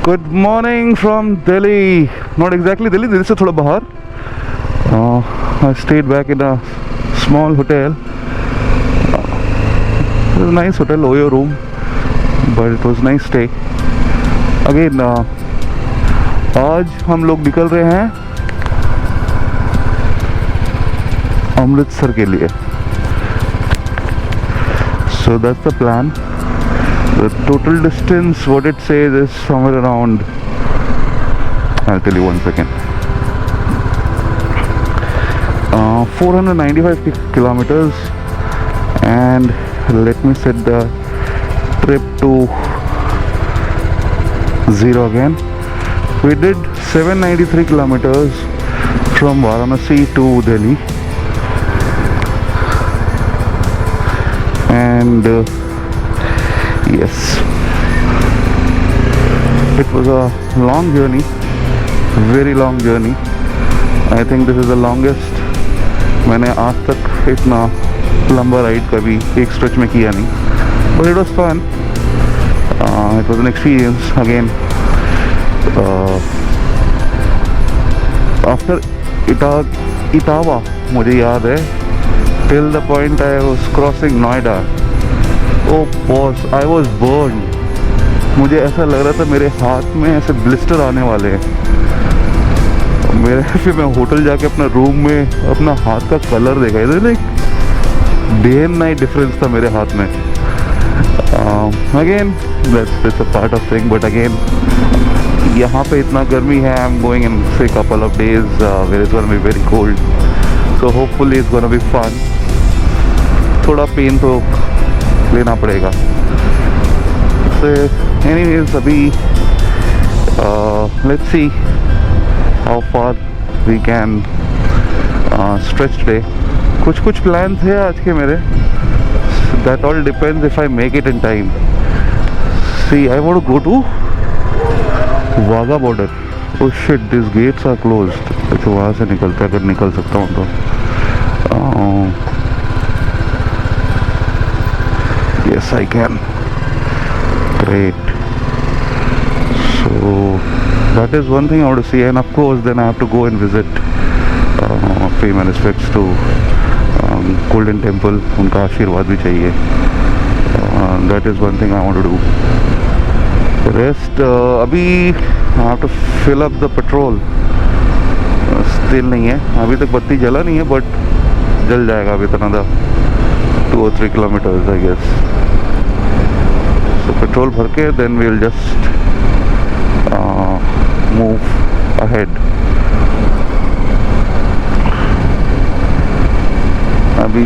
Good morning from Delhi. Not exactly Delhi, Delhi से थोड़ा बाहर. I stayed back in a small hotel. It was a nice hotel, Oyo room, but it was nice stay. Again, आज हम लोग निकल रहे हैं अमृतसर के लिए. So that's the plan. The total distance, what it says, is somewhere around, I'll tell you 1 second, 495 kilometers. And let me set the trip to 0 again. We did 793 kilometers from Varanasi to Delhi, and yes, it was a long journey, very long journey. I think this is the longest मैंने आज तक इतना लंबा ride कभी एक stretch में किया नहीं. But it was fun. It was an experience again. After Etawah, मुझे याद है, till the point I was crossing Noida. Oh boss, I was burned. मुझे ऐसा लग रहा था मेरे हाथ में ऐसे ब्लिस्टर आने वाले हैं. फिर मैं होटल जाके अपना रूम में अपना हाथ का कलर देखा. इधर like day and night difference था मेरे हाथ में. Again that's a part of thing, but again यहाँ पे इतना गर्मी है. I'm going in say couple of days where it's gonna be very cold, so hopefully it's gonna be fun. थोड़ा पेन तो लेना पड़ेगा. So anyways, अभी let's see how far we can stretch today. कुछ plans है आज के मेरे. That all depends if I make it in time. See, I want to go to Wagah border. Oh shit, these gates are closed. अच्छा वहाँ से निकलता अगर निकल सकता हूँ तो. Yes, I can. Great. So that is one thing I want to see, and of course then I have to go and visit, pay my respects to Golden Temple. उनका आशीर्वाद भी चाहिए. That is one thing I want to do. The rest अभी I have to fill up the petrol. तेल नहीं है अभी तक, बत्ती जला नहीं है, बट जल जाएगा अभी तो another 2 or 3 kilometers I guess. So petrol भर के then we'll just move ahead. अभी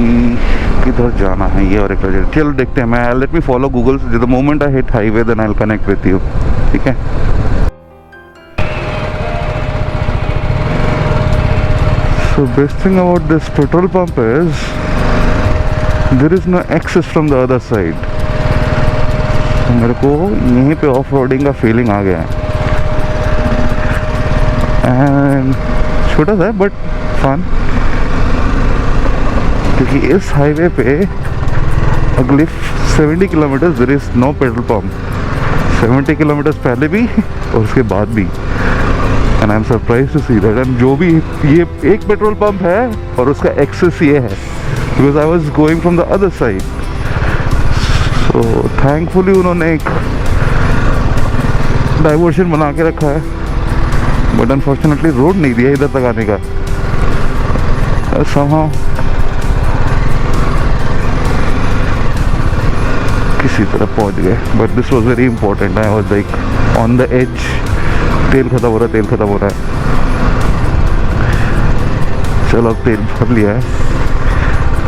किधर जाना है ये और एक चलो देखते हैं. मैं let me follow Google. The moment I hit highway then I will connect with you. ठीक है. So best thing about this petrol pump is there is no access from the other side. तो मेरे को यहीं पे off roading का feeling आ गया है. एंड छोटा सा है बट फन, क्योंकि इस हाईवे पे अगले 70 kilometre there is no petrol pump. 70 kilometres पहले भी और उसके बाद भी. And I am surprise to see that. And जो भी ये एक पेट्रोल पंप है और उसका एक्सेस ये है, because I was going from the other side. So thankfully उन्होंने एक डाइवर्शन बना के रखा है, बट अनफॉर्चुनेटली रोड नहीं दिया इधर तक आने का. somehow किसी तरह पहुंच गए. But this was very important. I was like on the edge. तेल खत्म हो रहा है. चलो अब तेल भर लिया है.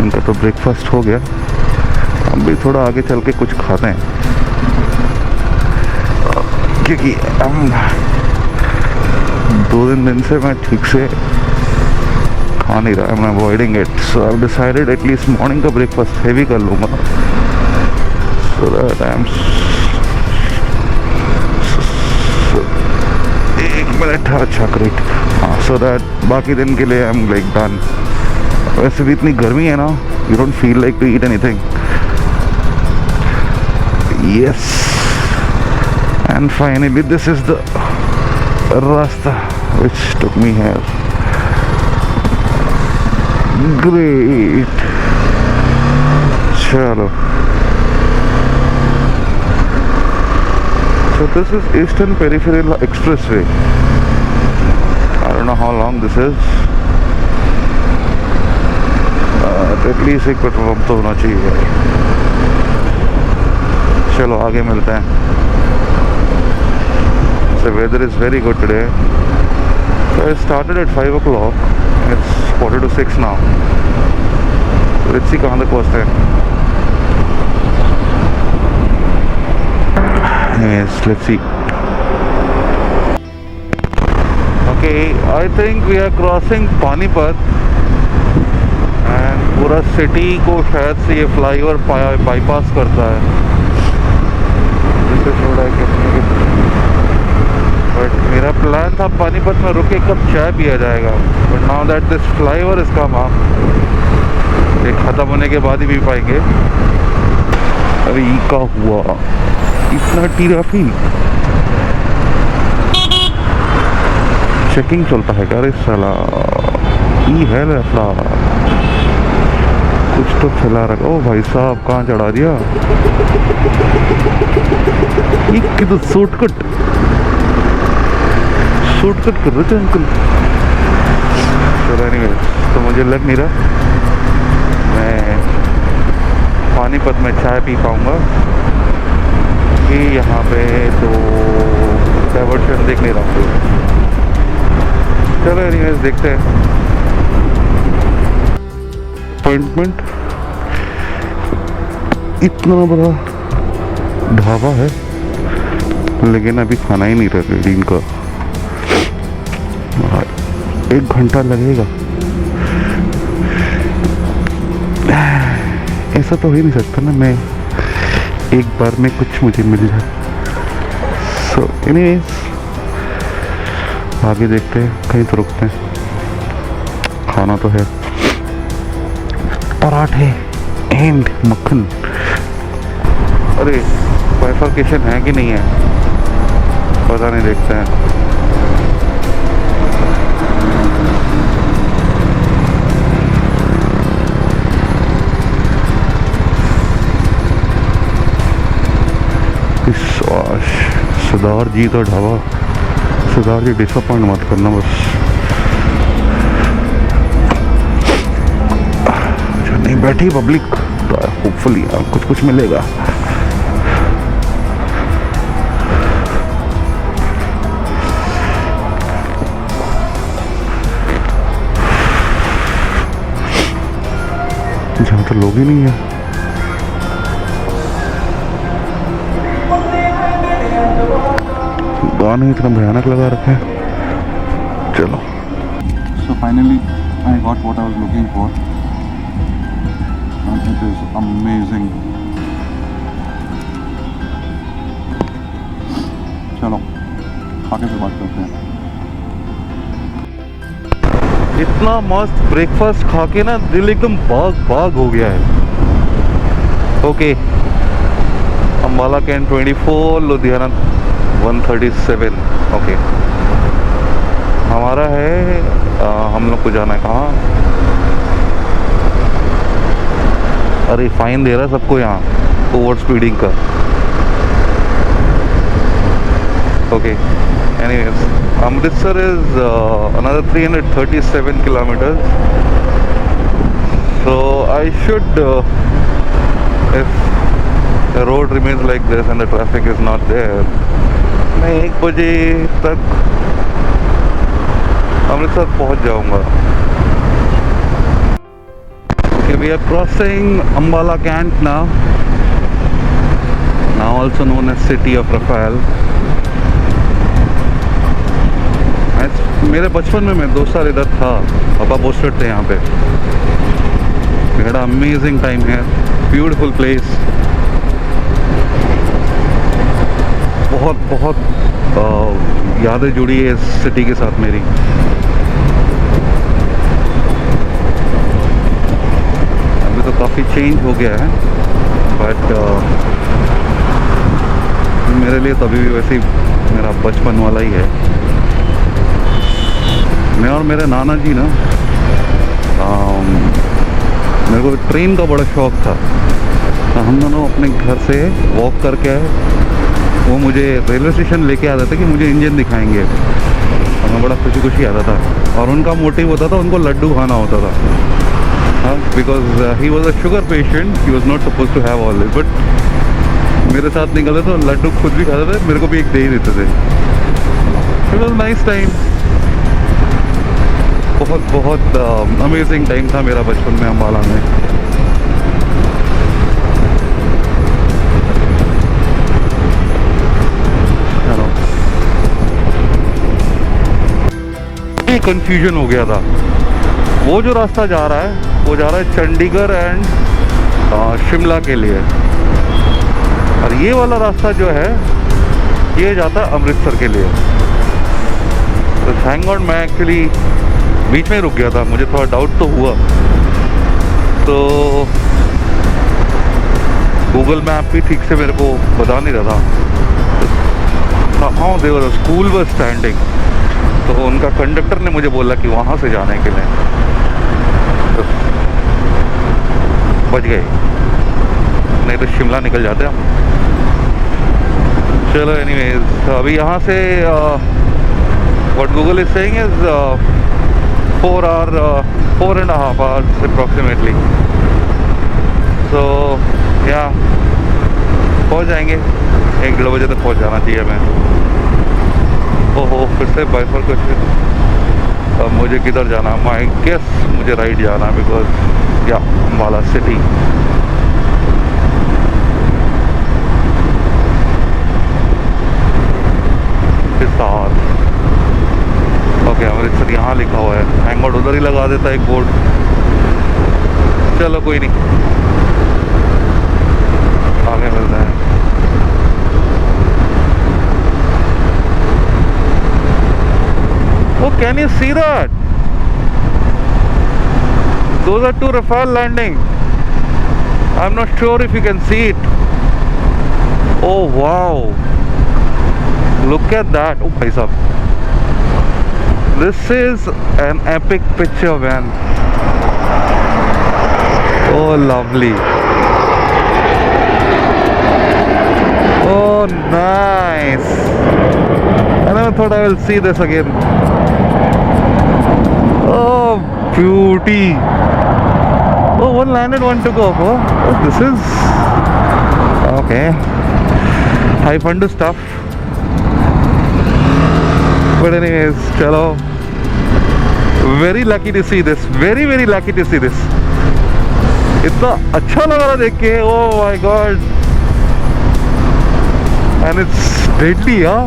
इनका तो ब्रेकफास्ट हो गया. हम भी थोड़ा आगे चल के कुछ खाते हैं, क्योंकि हम 2 दिन से मैं ठीक से खा नहीं रहा. I'm avoiding it. So I've decided at least morning का ब्रेकफास्ट हेवी कर लूँगा. So that I'm एक मिनट. अच्छा ग्रेट. हाँ, so that बाकी दिन के लिए I'm like done. वैसे भी इतनी गर्मी है ना, you don't feel like to eat anything. Yes. And finally this is the rasta which took me here. Great. Chalo. So this is Eastern Peripheral Expressway. I don't know how long this is. At least एक petrol pump तो होना चाहिए. चलो आगे मिलते हैं. The weather is very good today. So I started at 5 o'clock. It's 4:45 now. Let's see कहाँ तक पहुँचते हैं. Yes, let's see. Okay, I think we are crossing Panipat. And पूरा सिटी को शायद से ये फ्लाईओवर बाईपास करता है. बट मेरा प्लान था पानीपत में रुके कब चाय पिया जाएगा. But now that this flyover is come up, ये ख़त्म होने के बाद ही पी पाएंगे. अरे ये क्या हुआ, इतना टीराफी. चेकिंग चलता है क्या रे साला. ये है लफड़ा, कुछ तो चला रखा. ओ भाई साहब कहाँ चढ़ा दिया. ये किधर शॉर्टकट कर रहे थे अंकल. चलो एनीवे, तो मुझे लग नहीं रहा मैं पानीपत में चाय पी पाऊँगा कि यहाँ पे. तो डाइवर्शन देख नहीं रहा हूँ. चलो एनीवेज देखते हैं. अपॉइंटमेंट, इतना बड़ा ढाबा है लेकिन अभी खाना ही नहीं रहा दिन का. 1 घंटा लगेगा. ऐसा तो हो ही नहीं सकता ना मैं एक बार में कुछ मुझे मिल जाए. सो एनीवेज आगे देखते हैं, कहीं तो रुकते हैं. खाना तो है, पराठे एंड मक्खन. अरे बाइफर्केशन है कि नहीं है पता नहीं, देखते हैं. सरदार जी तो ढाबा. सरदार जी डिसअपॉइंट मत करना बस. नहीं बैठी पब्लिक तो होपफुली कुछ मिलेगा. जहाँ तो लोग ही नहीं है. गाने इतना भयानक लगा रखे हैं. चलो. So finally I got what I was looking for. And it is amazing. चलो आगे से बात करते हैं. इतना मस्त ब्रेकफास्ट खा के ना दिल एकदम बाग हो गया है. Okay, Ambala cantt 24, Ludhiana 137. Okay, हमारा है हम लोग को जाना है कहाँ. अरे फाइन दे रहा है सबको यहाँ ओवर स्पीडिंग का. Okay anyways, Amritsar is another 337 kilometers. So I should if the road remains like this and the traffic is not there, मैं 1 बजे तक अमृतसर पहुंच जाऊंगा. Okay, we are crossing Ambala Cant now also known as City of Raphael. मेरे बचपन में मैं 2 साल इधर था, पापा पोस्टेड थे यहाँ पे. We had an amazing time here, beautiful place. बहुत यादें जुड़ी है इस सिटी के साथ मेरी. अभी तो काफ़ी चेंज हो गया है बट मेरे लिए तभी भी वैसे ही मेरा बचपन वाला ही है। मैं और मेरे नाना जी ना, मेरे को ट्रेन का बड़ा शौक़ था, तो हम दोनों अपने घर से वॉक करके आए। वो मुझे रेलवे स्टेशन लेके आते थे कि मुझे इंजन दिखाएंगे, और मैं बड़ा खुशी खुशी आता था। और उनका मोटिव होता था, उनको लड्डू खाना होता था, हाँ, because he was a sugar patient, he was not suppose to have all this, but मेरे साथ निकलते तो लड्डू खुद भी खाते थे, मेरे को भी एक दे ही देते थे। इट वॉज नाइस टाइम, बहुत बहुत अमेजिंग टाइम था मेरा बचपन में अम्बाला में। कंफ्यूजन हो गया था। वो जो रास्ता जा रहा है वो जा रहा है चंडीगढ़ एंड शिमला के लिए, और ये वाला रास्ता जो है ये जाता है अमृतसर के लिए। तो थैंक गॉड मैं एक्चुअली बीच में रुक गया था, मुझे थोड़ा डाउट तो हुआ, तो गूगल मैप भी ठीक से मेरे को बता नहीं रहा था। हाँ, देवर स्कूल बस स्टैंडिंग, तो उनका कंडक्टर ने मुझे बोला कि वहाँ से जाने के लिए, तो बच गए, नहीं तो शिमला निकल जाते हम। चलो एनीवेज, अभी यहाँ से what Google is saying is 4.5 hours approximately, so या पहुँच जाएंगे, 1-1.5 बजे तक पहुँच जाना चाहिए हमें। ओहो, फिर से बाइफरकेशन। अब मुझे किधर जाना? माई गेस मुझे राइट जाना, बिकॉज या अम्बाला सिटी। ओके, अमृतसर यहाँ लिखा हुआ है, थैंक गॉड उधर ही लगा देता एक बोर्ड। चलो कोई नहीं, आगे मिलते हैं। Oh, can you see that? Those are 2 Rafale landing. I'm not sure if you can see it. Oh wow! Look at that. Oh, bhai sahab. This is an epic picture, man. Oh, lovely. Oh, nice. I never thought I will see this again. Oh, beauty. Oh, one landed, one took off. Oh, this is okay. High fun to stuff. But anyways, chalo. Very lucky to see this. Very, very lucky to see this. इतना अच्छा लग रहा देख के. Oh my God. And it's deadly, huh?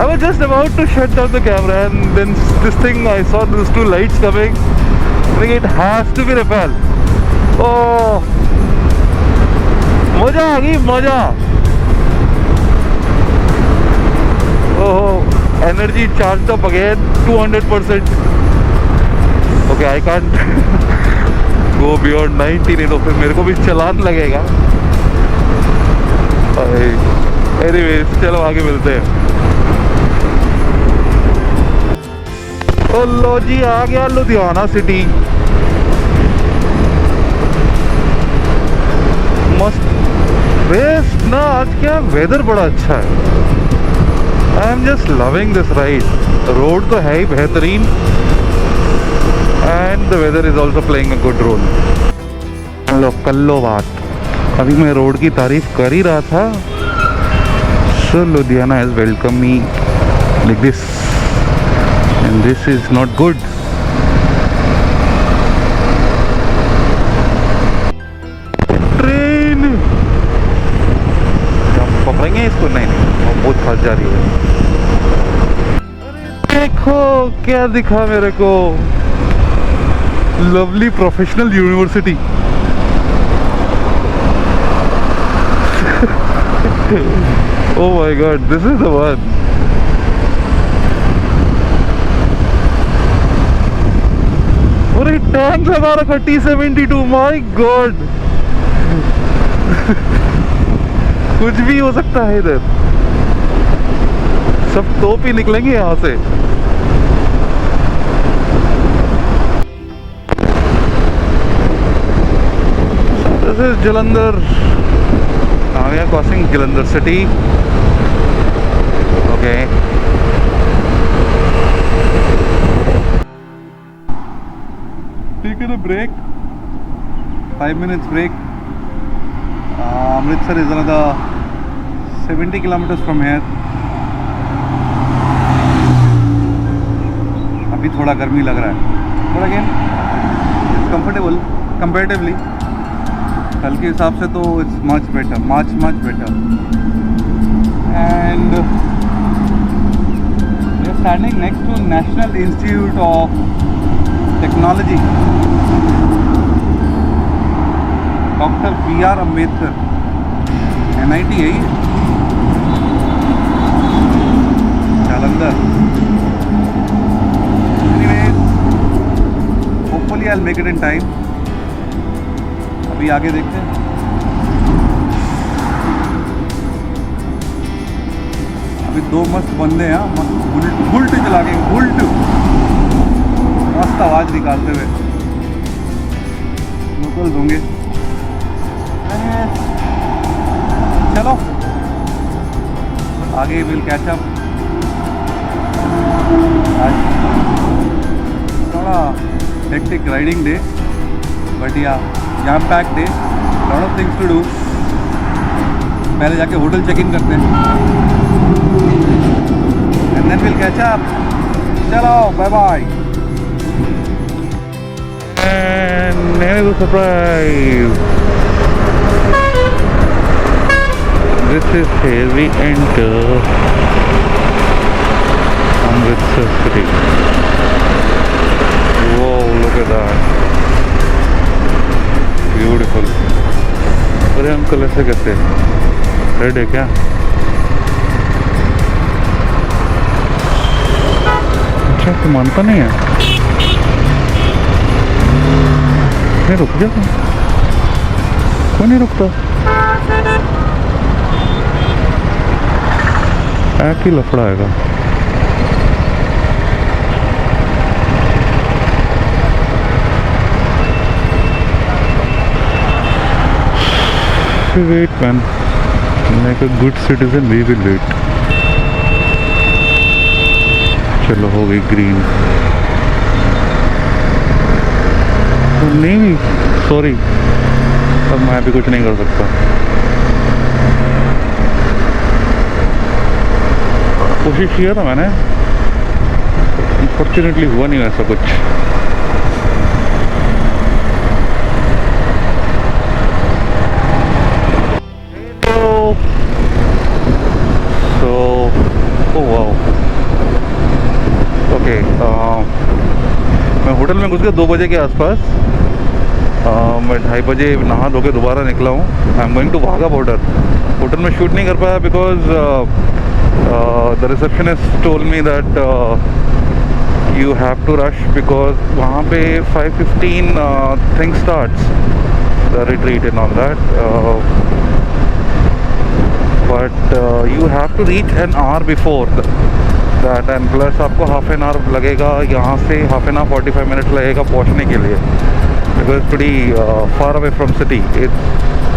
I was just about to shut down the camera, and then this thing, I saw these 2 lights coming. I think it has to be Rafale. Oh, मजा आ गई, मजा। Oh, energy charged up again, 200%. Okay, I can't go beyond 90, नहीं तो फिर मेरे को भी चालान लगेगा। Anyways, चलो आगे मिलते हैं। ओ लो जी, आ गया लुधियाना सिटी। मस्त बेस्ट ना, आज क्या वेदर बड़ा अच्छा है। I am just loving this ride. Road तो है ही बेहतरीन, and the weather is also playing a good role. लो कर लो बात, अभी मैं रोड की तारीफ कर ही रहा था। So Ludhiana has welcome me like this, and this is not good. Train हम पकड़ेंगे इसको? नहीं, बहुत फंस जा रही है। देखो क्या दिखा मेरे को, lovely professional university. Oh my God, this is the one. अरे टैंक लगा रखा T-72, माय गॉड। कुछ भी हो सकता है इधर, सब तोप ही निकलेंगे यहाँ से। This is Jalandhar. Now we are crossing Jalandhar city. Okay. Taken a break. 5 minutes break. Amritsar is another 70 kilometers from here. अभी थोड़ा गर्मी लग रहा है, but again it's comfortable comparatively. कल के हिसाब से तो it's much better, much better. And we are standing next to national institute of technology, doctor BR Ambedkar, NIT है ये, Jalandhar. Anyways, hopefully I will make it in time. अभी आगे देखते हैं। अभी दो मस्त बंदे हैं, मस्त बुल्ट चला के, बुल्ट मस्त आवाज निकालते हुए लोकल होंगे। चलो आगे विल कैच अप। आज थोड़ा हेक्टिक राइडिंग डे, बट या jam packed day, lot of things to do। पहले जाके होटल चेक इन करते हैं and then we'll catch up। चलो bye bye। And there is a surprise। This is where we enter Amritsar city। Whoa, look at that, beautiful. अरे uncle ऐसे कैसे, red है क्या? अच्छा तो मानता नहीं है, नहीं रुक जा, क्यों नहीं रुकता? एक ही लफड़ा आएगा। We wait man, like a good citizen we will wait। चलो हो गई ग्रीन, नहीं सॉरी, अब मैं भी कुछ नहीं कर सकता। कोशिश किया था मैंने, अनफॉर्चुनेटली हुआ नहीं ऐसा कुछ। मैं होटल में घुस गया 2 बजे के आसपास। मैं 2:30 बजे नहा धो के दोबारा निकला हूँ। I am going to Wagah border. Hotel में शूट नहीं कर पाया because the receptionist told me that you have to rush because वहाँ पे 5:15 thing starts the retreat and all that, but you have to reach an hour before that and plus आपको half an hour लगेगा यहाँ से, half an our 45 minutes लगेगा पहुँचने के लिए because pretty far away from city, it's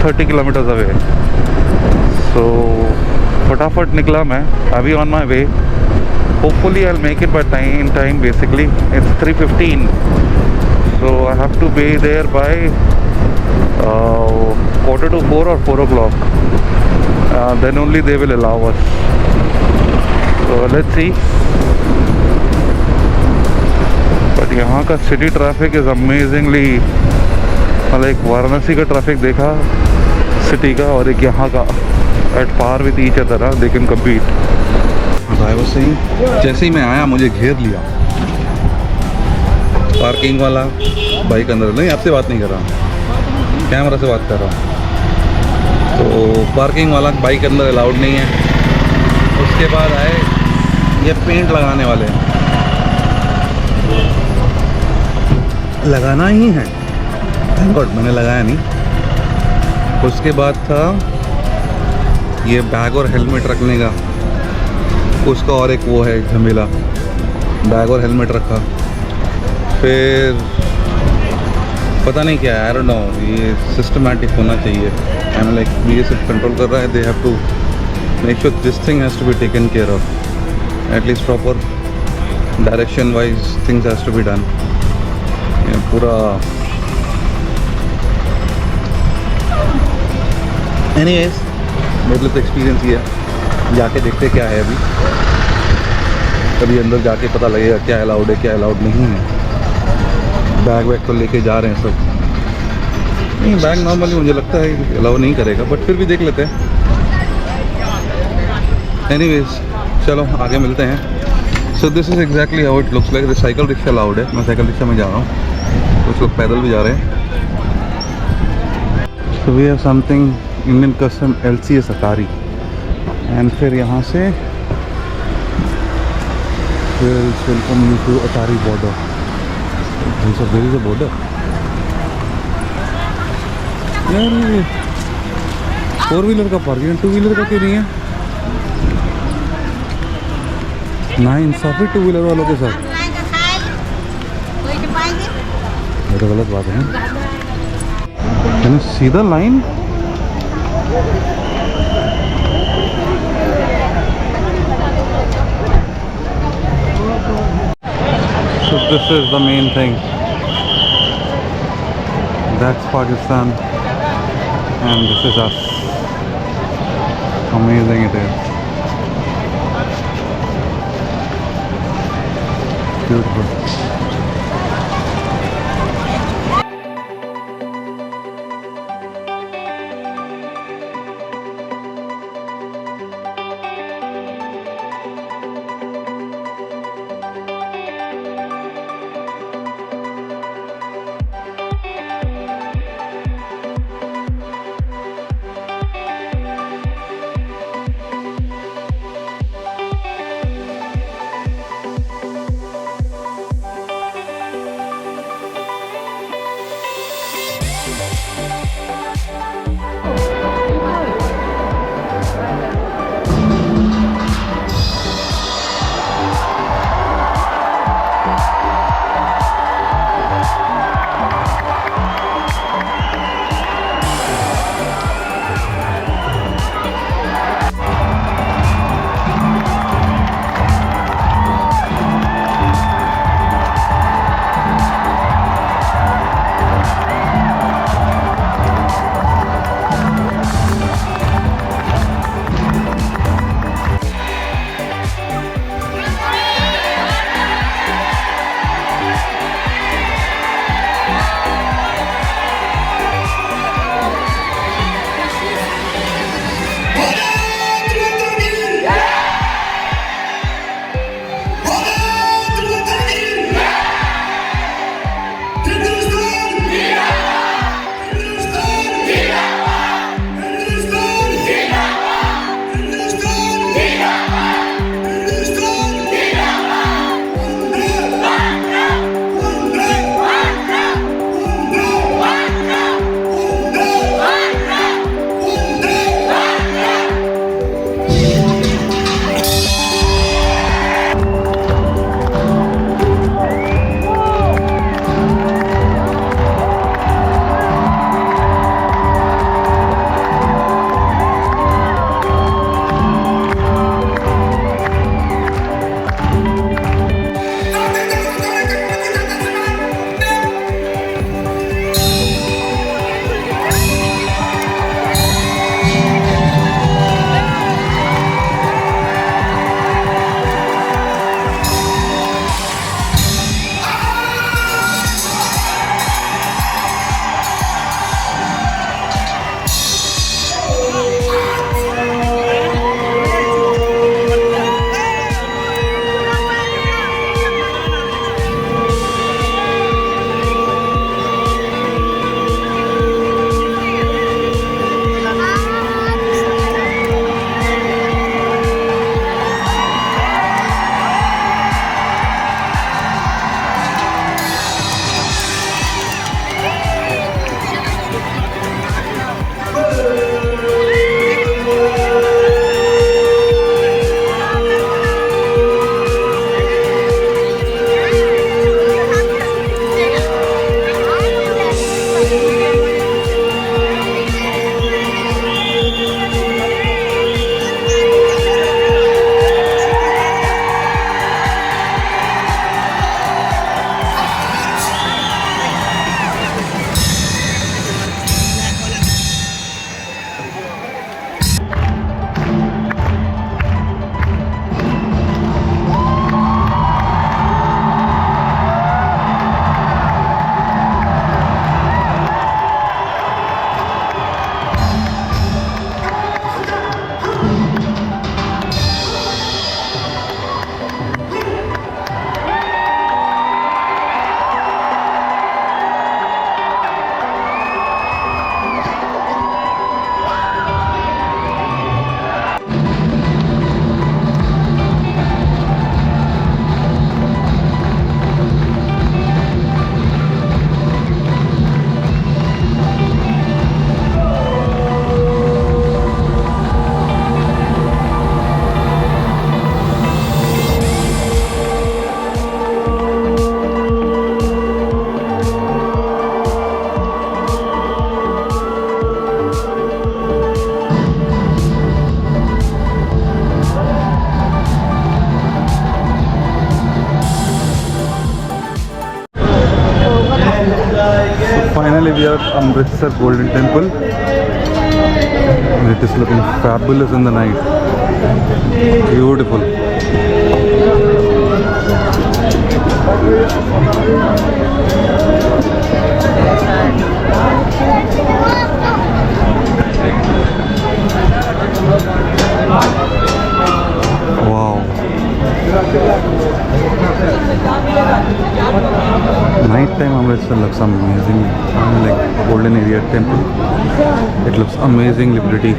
30 kilometres away. So फटाफट निकला मैं, अभी on my way. Hopefully I will make it by in time. Basically it's 3:15, so I have to be there by 3:45 or 4 o'clock, then only they will allow us। So let's see। But यहाँ का city traffic is amazingly, मतलब एक वाराणसी का traffic देखा city का और एक यहाँ का, at par with each other, they can compete. I was saying, जैसे ही मैं आया मुझे घेर लिया पार्किंग वाला, बाइक अंदर नहीं, आपसे बात नहीं कर रहा, कैमरा से बात कर रहा हूँ। तो पार्किंग वाला बाइक अंदर अलाउड नहीं है। उसके बाद आए ये पेंट लगाने वाले, लगाना ही है, थैंक गॉड मैंने लगाया नहीं। उसके बाद था ये बैग और हेलमेट रखने का उसका और एक वो है झमेला, बैग और हेलमेट रखा, फिर पता नहीं क्या है, आई डोंट नो, ये सिस्टमैटिक होना चाहिए। आई एम लाइक ये सब कंट्रोल कर रहा है, they have to make sure this thing has to be taken care of, at least proper direction wise things has to be done. ये पूरा एनीवेज मेरे लिए एक्सपीरियंस ये है, जाके देखते क्या है अभी, कभी अंदर जाके पता लगेगा क्या अलाउड है क्या अलाउड नहीं है। बैग वैग तो लेके जा रहे हैं सब, नहीं बैग नॉर्मली मुझे लगता है अलाउ नहीं करेगा, बट फिर भी देख लेते हैं। एनीवेज चलो आगे मिलते हैं। So this is exactly how it looks like. Cycle rickshaw allowed है, मैं साइकिल रिक्शा में जा रहा हूँ, कुछ लोग पैदल भी जा रहे हैं। So we have something Indian custom LCS Attari, and फिर यहाँ से welcome you to Attari border. There is a border यार, ये 4 व्हीलर का पार्किंग, 2 व्हीलर का क्यों नहीं है? ना इंसाफी 2 व्हीलर वालों के साथ, ये तो गलत बात है ना, सीधा line. So this is the main thing. That's Pakistan and this is us. Amazing it is. Beautiful. we are at Amritsar Golden Temple. It is looking fabulous in the night. Beautiful. Wow. Night time Amritsar looks amazing. Like Golden Area Temple. It looks amazingly pretty.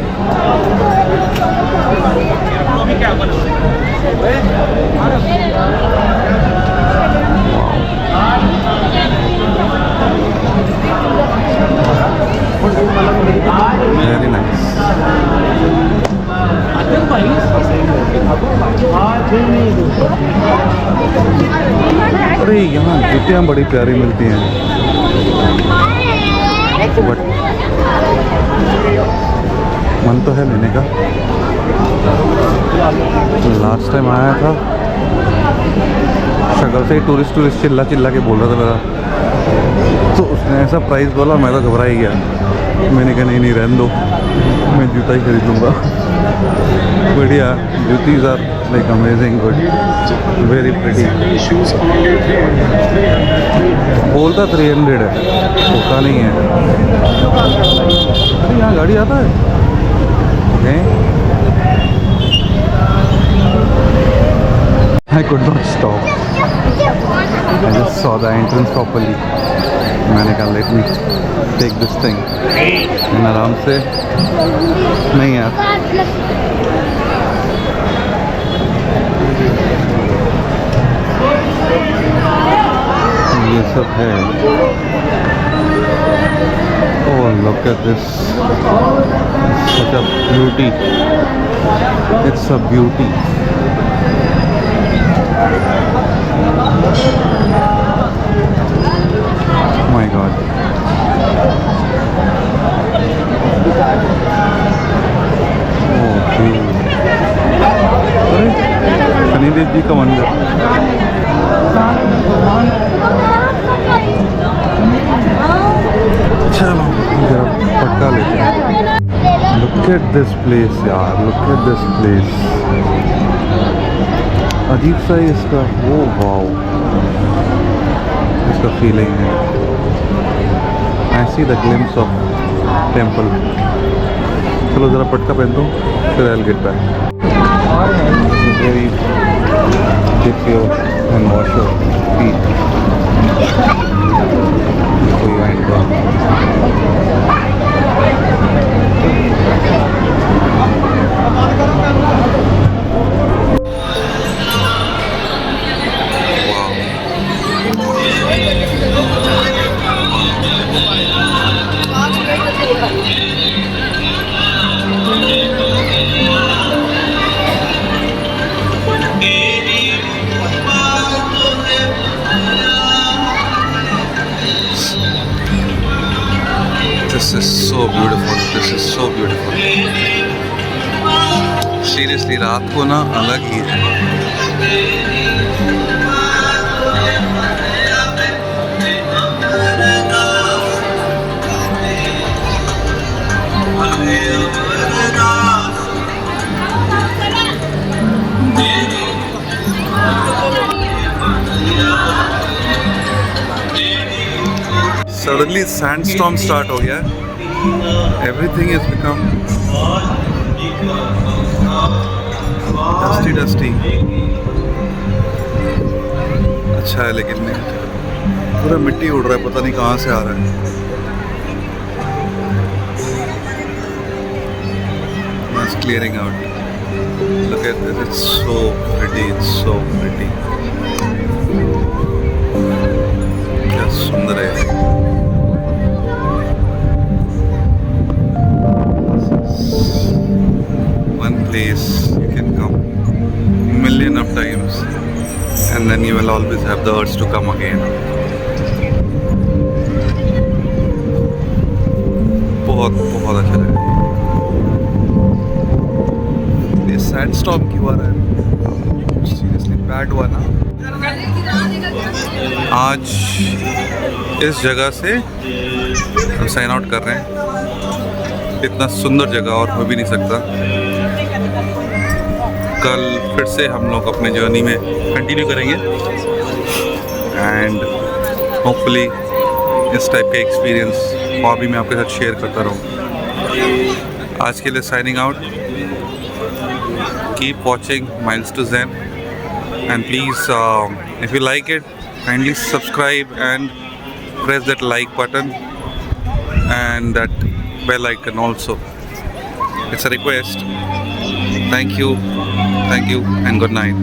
Very nice. अरे यहाँ जूतियाँ बड़ी प्यारी मिलती हैं, but मन तो है लेने का। लास्ट टाइम आया था, शक्ल से ही टूरिस्ट चिल्ला चिल्ला के बोल रहा था मेरा, तो उसने ऐसा प्राइस बोला, मैं तो घबरा ही गया। मैंने कहा नहीं रहने दो, मैं जूता ही खरीद लूँगा। बढ़िया, juttis are like amazing good, very pretty. बोलता 300 है, होता नहीं है। अरे यहाँ गाड़ी आता है। Okay, I could not stop. I just saw the entrance properly. मैंने कहा let me take this thing. मैं आराम से, नहीं यार, ये सब है। Oh, look at this. Such a beauty. It's a beauty. My God. Oh, अरे शनिदेव जी का मंदिर। चलो जरा पटका लेते हैं। Look at this place यार, look at this place. अजीब सा है इसका, ओ वाओ, इसका फीलिंग है। I see the glimpse of temple. चलो ज़रा पटका पहन दो, फिर I'll get back. Very dip your and wash your feet before you enter. This is so beautiful. This is so beautiful. Seriously, रात को ना अलग ही है. Suddenly sandstorm start हो गया. Everything has become dusty. अच्छा है लेकिन पूरा मिट्टी उड़ रहा है, पता नहीं कहाँ से आ रहा है. It's clearing out. Look at this. It's so pretty. It's so pretty. क्या सुंदर है. One place you can come million of times and then you will always have the urge to come again. बहुत बहुत अच्छा लगा. ये sandstorm क्यों आ रहा है? सीरियसली बैड हुआ ना. आज इस जगह से हम साइन आउट कर रहे हैं। इतना सुंदर जगह और हो भी नहीं सकता। कल फिर से हम लोग अपने जर्नी में कंटिन्यू करेंगे एंड होपफुली इस टाइप का एक्सपीरियंस और भी मैं आपके साथ शेयर करता रहूँ। आज के लिए signing out. Keep watching Miles to Zen and please if you like it, kindly subscribe and press that like button and that bell icon also. It's a request. Thank you and good night.